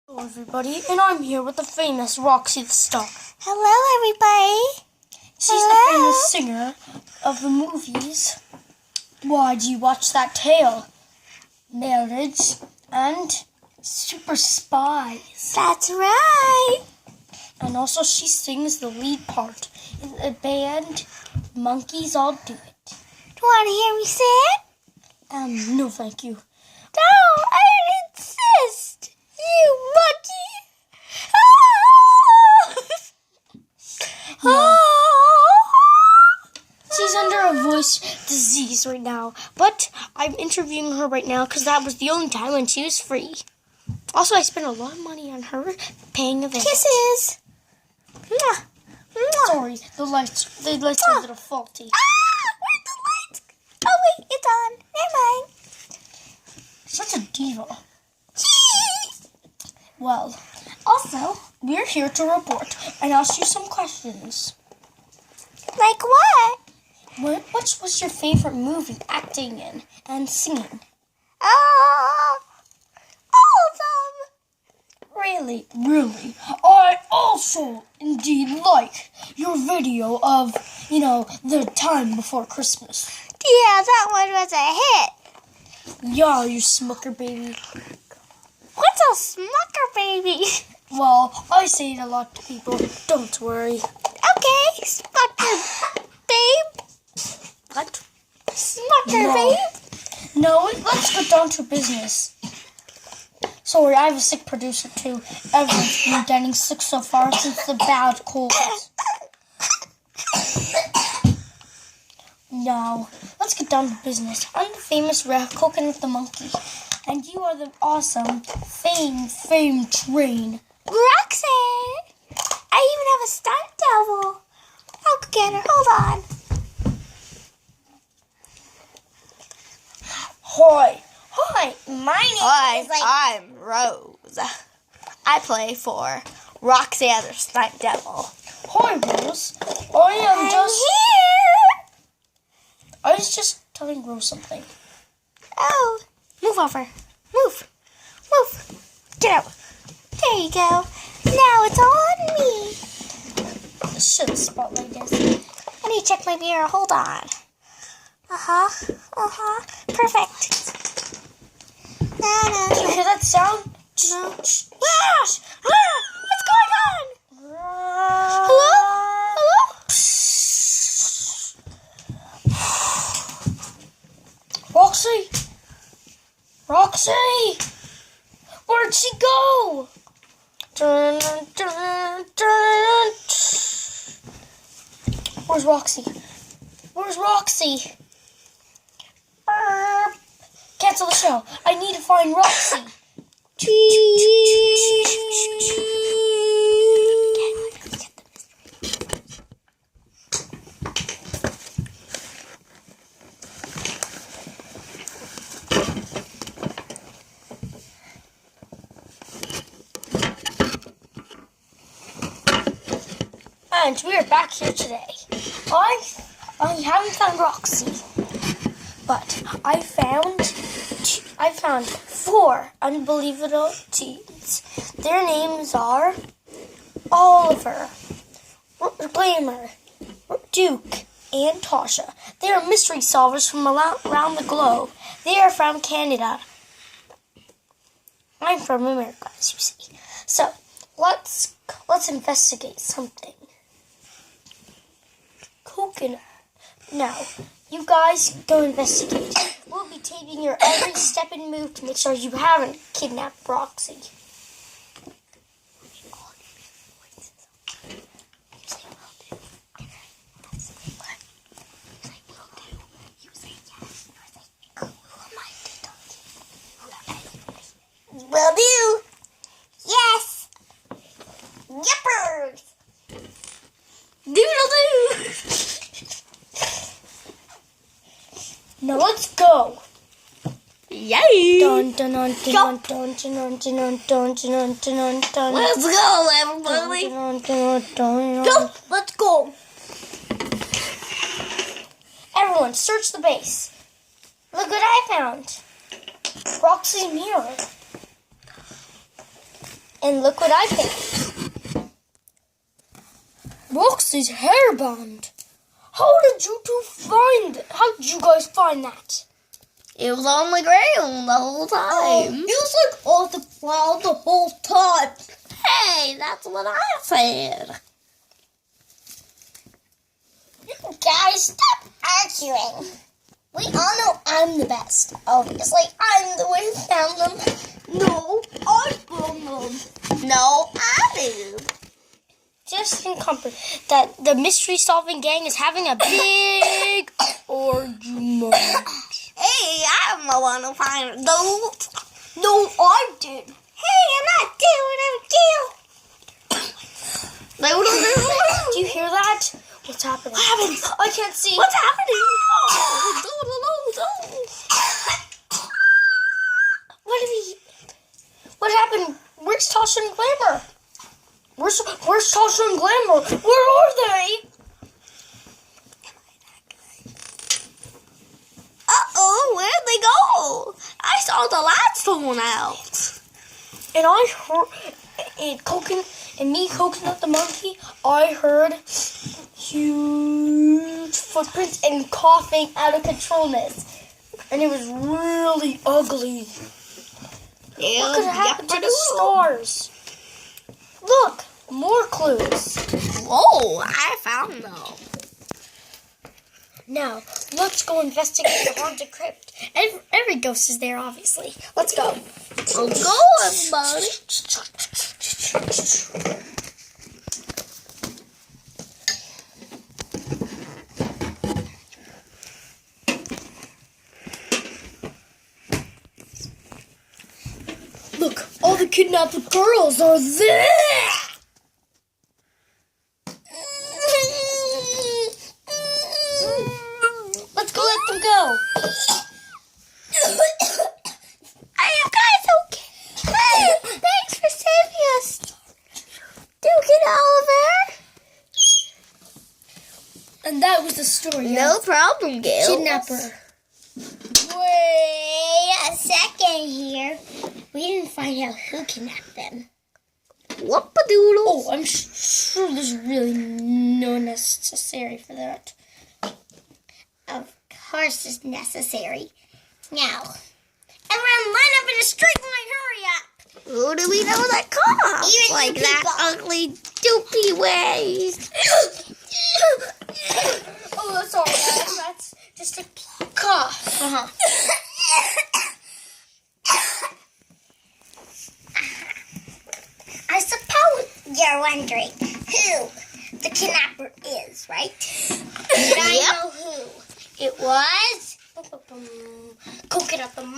Hello everybody, and I'm here with the famous Roxy the Star. Hello everybody. She's the famous singer of the movies Why Do You Watch That Tail? Marriage and Super Spies. That's right. And also she sings the lead part in the band Monkeys All Do It. Do you want to hear me sing? No thank you. No, I insist. You monkey. No. She's under a voice disease right now, but I'm interviewing her right now because that was the only time when she was free. Also, I spent a lot of money on her paying a visit. Kisses. Mwah. Mwah. Sorry, the lights are a little faulty. Where's the lights? Oh wait, it's on. Never mind. Such a diva. Well, also, we're here to report and ask you some questions. Like what? What was your favorite movie acting in and singing? Oh, all of them. Really? I also indeed like your video of, the time before Christmas. Yeah, that one was a hit. Yeah, you smucker baby. What's a smucker baby? Well, I say it a lot to people. Don't worry. Okay, smucker babe. What? Smucker babe. No, let's get down to business. Sorry, I have a sick producer too. Everyone's been getting sick so far since the bad cold. Now, let's get down to business. I'm the famous Coconut the Monkey, and you are the awesome fame train. Roxy! I even have a stunt double. I'll go get her. Hold on. Hi, my name is I'm Rose. I play for Roxy as her stunt double. Hi, Rose. I was just telling Rose something. Oh, move over. Move. Get out. There you go. Now it's on me. Should have spotlight this. I need to check my mirror. Hold on. Perfect. Can you hear that sound? No. What's going on? Hello? Roxy! Where'd she go? Where's Roxy? Burp. Cancel the show. I need to find Roxy. And we are back here today. I haven't found Roxy, but I found 4 unbelievable teens. Their names are Oliver, Glamour, Duke, and Tasha. They are mystery solvers from around the globe. They are from Canada. I'm from America, as you see. So let's investigate something. Coconut. Now, you guys go investigate. We'll be taping your every step and move to make sure you haven't kidnapped Roxy. Will do. Yes. Yippers. Doodle-doo! Now let's go. Yay! Dun dun dun dun dun dun dun dun dun dun dun dun. Let's go, everybody. Go! Let's go. Everyone, search the base. Look what I found. Roxy's mirror. And look what I picked. Roxy's hairband. How did you guys find that? It was on the ground the whole time. It was like off the ground the whole time. Hey, that's what I said. Guys, stop arguing. We all know I'm the best. Obviously, I'm the one who found them. No, I found them. No, I did. Just incompetent that the mystery solving gang is having a big argument. Hey, I'm the one who found it. No, I did. Hey, I'm not doing it. Do you hear that? What's happening? What happened? I can't see. What's happening? What happened? Where's Tasha and Glamour? Where's Tasha and Glamour? Where are they? Uh-oh, where'd they go? I saw the lights going out. And I heard, and me, Coconut the monkey, I heard huge footprints and coughing out of controlness. And it was really ugly. What could happen to the stars? Look, more clues. Whoa, I found them. Now, let's go investigate the haunted crypt. Every ghost is there, obviously. Let's go. Let's go, everybody. Look, all the kidnapped girls are there. Let's go let them go. Are you guys okay? Hey, thanks for saving us. Duke and Oliver. And that was the story. No problem, Gail. Kidnapper. Wait a second here. We didn't find out who kidnapped them. Whoop-a-doodle. Oh, I'm sure there's really no necessary for that. Of course it's necessary. Now, everyone line up in a straight line, hurry up. Who do we know that coughs Even like you that ugly, doopy way? Oh, that's all right. That's just a cough. Uh-huh. I suppose you're wondering who the kidnapper is, right? And I know who. It was Coconut the monkey.